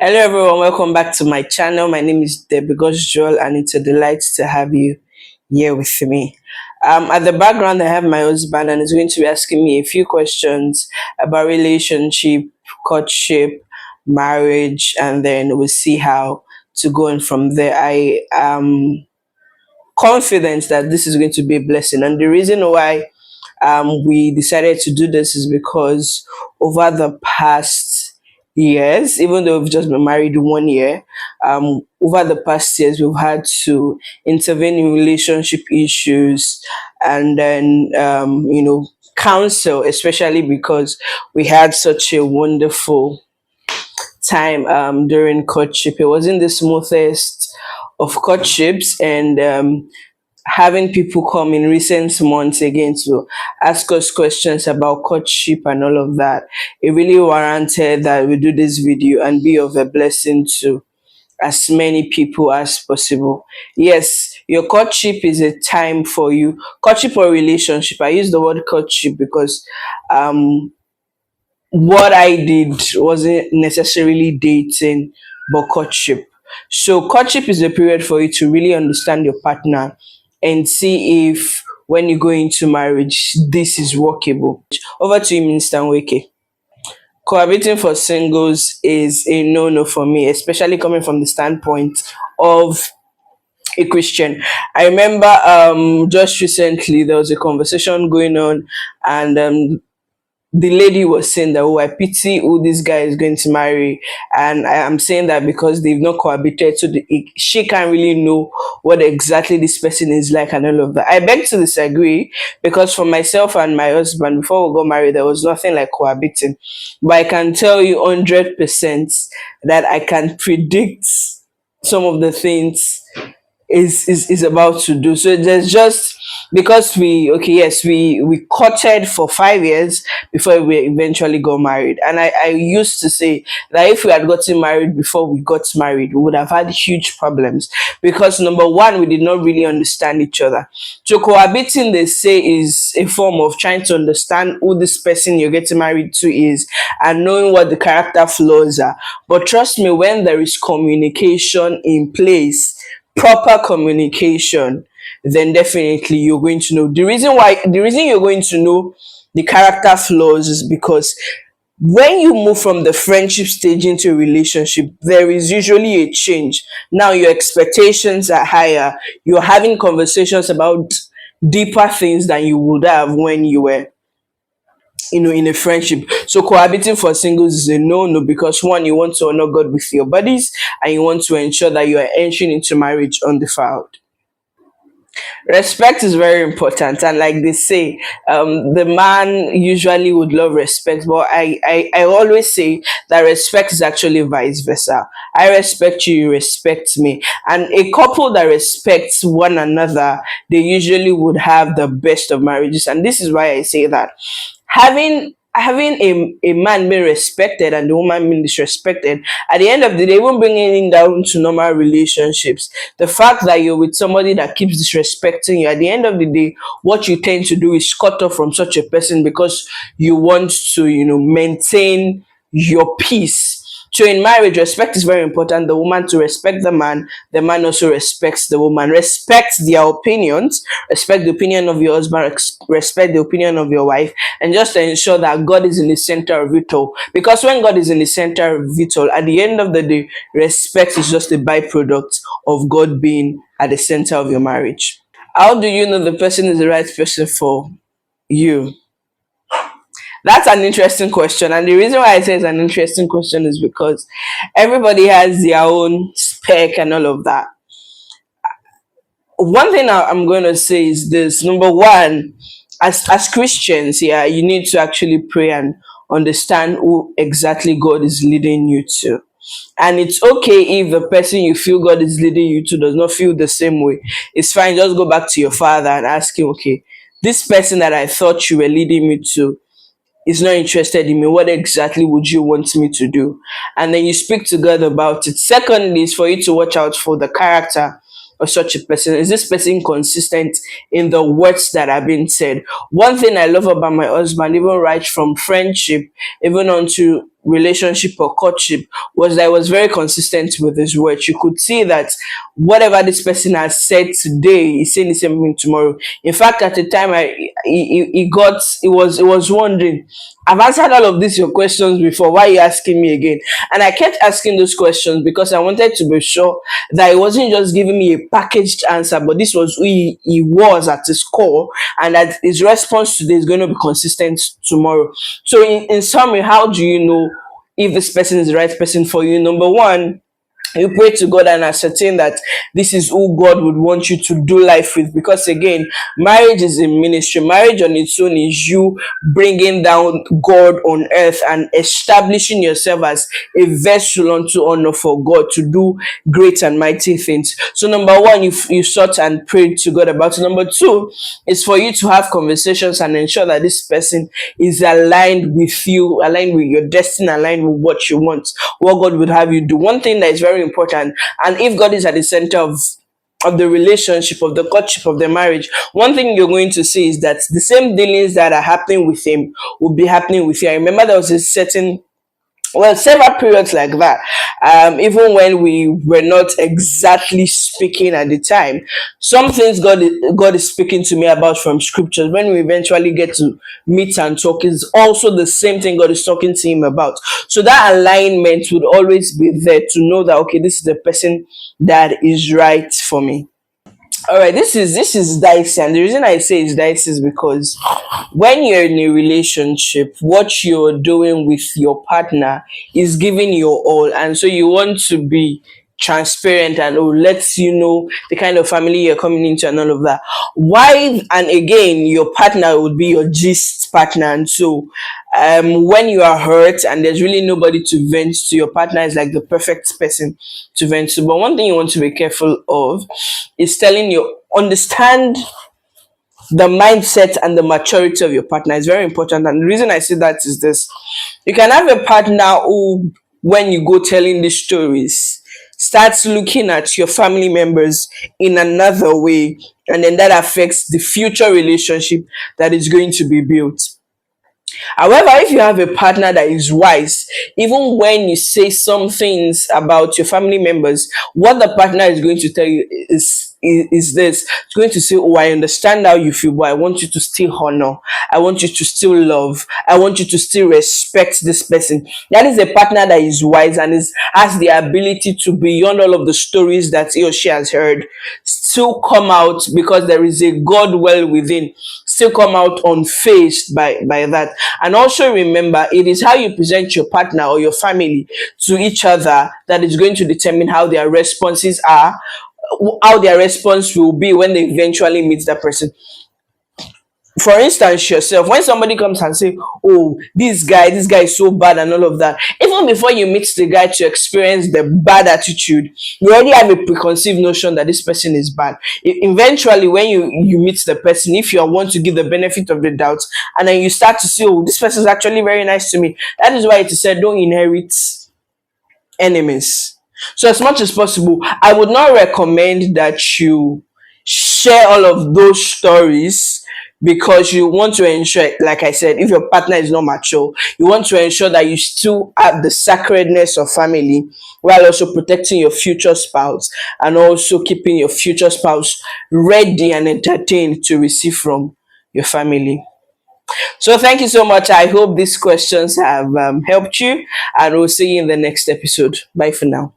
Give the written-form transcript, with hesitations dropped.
Hello everyone, welcome back to my channel. My name is Debbie Joel and it's a delight to have you here with me. At the background I have my husband and he's going to be asking me a few questions about relationship, courtship, marriage, and then we'll see how to go on from there. I am confident that this is going to be a blessing, and the reason why we decided to do this is because over the past years, even though we've just been married 1 year, over the past years, we've had to intervene in relationship issues and then, counsel, especially because we had such a wonderful time during courtship. It wasn't the smoothest of courtships, and having people come in recent months again to ask us questions about courtship and all of that, it really warranted that we do this video and be of a blessing to as many people as possible. Yes, your courtship is a time for you. Courtship or relationship. I use the word courtship because what I did wasn't necessarily dating, but courtship. So, courtship is a period for you to really understand your partner and see if when you go into marriage, this is workable. Over to you, Minister Nweke. Cohabiting for singles is a no no for me, especially coming from the standpoint of a Christian. I remember just recently there was a conversation going on, and the lady was saying that, oh, I pity who this guy is going to marry. And I am saying that because they've not cohabited, so she can't really know what exactly this person is like and all of that. I beg to disagree, because for myself and my husband, before we got married, there was nothing like cohabiting. But I can tell you 100% that I can predict some of the things is about to do. So there's just, because we courted for 5 years before we eventually got married. And I used to say that if we had gotten married before we got married, we would have had huge problems, because number one, we did not really understand each other. So cohabiting, they say, is a form of trying to understand who this person you're getting married to is and knowing what the character flaws are. But trust me, when there is communication in place, proper communication, then definitely you're going to know. The reason you're going to know the character flaws is because when you move from the friendship stage into a relationship, there is usually a change. Now your expectations are higher. You're having conversations about deeper things than you would have when you were in a friendship. So cohabiting for singles is a no-no, because one, you want to honor God with your bodies, and you want to ensure that you are entering into marriage undefiled. Respect is very important, and like they say, the man usually would love respect, but I always say that respect is actually vice versa. I respect you, you respect me, and a couple that respects one another, they usually would have the best of marriages. And this is why I say that having a man being respected and the woman being disrespected, at the end of the day, even bringing it down to normal relationships, the fact that you're with somebody that keeps disrespecting you, at the end of the day, what you tend to do is cut off from such a person, because you want to maintain your peace. So in marriage, respect is very important. The woman to respect the man also respects the woman. Respect their opinions, respect the opinion of your husband, respect the opinion of your wife, and just ensure that God is in the center of it all. Because when God is in the center of it all, at the end of the day, respect is just a byproduct of God being at the center of your marriage. How do you know the person is the right person for you? That's an interesting question. And the reason why I say it's an interesting question is because everybody has their own spec and all of that. One thing I'm going to say is this. Number one, as Christians, yeah, you need to actually pray and understand who exactly God is leading you to. And it's okay if the person you feel God is leading you to does not feel the same way. It's fine. Just go back to your father and ask him, okay, this person that I thought you were leading me to is not interested in me. What exactly would you want me to do? And then you speak to God about it. Secondly, is for you to watch out for the character of such a person. Is this person consistent in the words that are being said? One thing I love about my husband, even right from friendship, even onto relationship or courtship was that I was very consistent with his words. You could see that whatever this person has said today, he's saying the same thing tomorrow. In fact, at the time, he was wondering, I've answered all of these your questions before. Why are you asking me again? And I kept asking those questions because I wanted to be sure that he wasn't just giving me a packaged answer, but this was who he was at his core, and that his response today is going to be consistent tomorrow. So, in summary, how do you know if this person is the right person for you? Number one, you pray to God and ascertain that this is who God would want you to do life with. Because again, marriage is a ministry. Marriage on its own is you bringing down God on earth and establishing yourself as a vessel unto honor for God to do great and mighty things. So number one, you sought and prayed to God about it. Number two is for you to have conversations and ensure that this person is aligned with you, aligned with your destiny, aligned with what you want, what God would have you do. One thing that is very important, and if God is at the center of the relationship, of the courtship, of the marriage, one thing you're going to see is that the same dealings that are happening with him will be happening with you. I remember there was a certain, well, several periods like that. Even when we were not exactly speaking at the time, some things God is speaking to me about from scriptures. When we eventually get to meet and talk, is also the same thing God is talking to him about. So that alignment would always be there to know that okay, this is the person that is right for me. All right, this is dicey, and the reason I say it's dicey is because when you're in a relationship, what you're doing with your partner is giving your all, and so you want to be transparent and lets you know the kind of family you're coming into and all of that. Why? And again, your partner would be your gist partner, and so when you are hurt and there's really nobody to vent to, your partner is like the perfect person to vent to. But one thing you want to be careful of is telling you, understand the mindset and the maturity of your partner is very important. And the reason I say that is this: you can have a partner who, when you go telling these stories, starts looking at your family members in another way, and then that affects the future relationship that is going to be built. However, if you have a partner that is wise, even when you say some things about your family members, what the partner is going to tell you is this. It's going to say, oh, I understand how you feel, but I want you to still honor. I want you to still love. I want you to still respect this person. That is a partner that is wise and has the ability to, beyond all of the stories that he or she has heard, still come out because there is a God well within, still come out unfazed by that. And also remember, it is how you present your partner or your family to each other that is going to determine how their responses are, how their response will be when they eventually meet that person. For instance, yourself, when somebody comes and say, oh, this guy is so bad and all of that, even before you meet the guy to experience the bad attitude, you already have a preconceived notion that this person is bad. Eventually, when you meet the person, if you want to give the benefit of the doubt, and then you start to say, oh, this person is actually very nice to me, that is why it is said, don't inherit enemies. So as much as possible, I would not recommend that you share all of those stories, because you want to ensure, like I said, if your partner is not mature, you want to ensure that you still have the sacredness of family while also protecting your future spouse and also keeping your future spouse ready and entertained to receive from your family. So thank you so much. I hope these questions have helped you, and we'll see you in the next episode. Bye for now.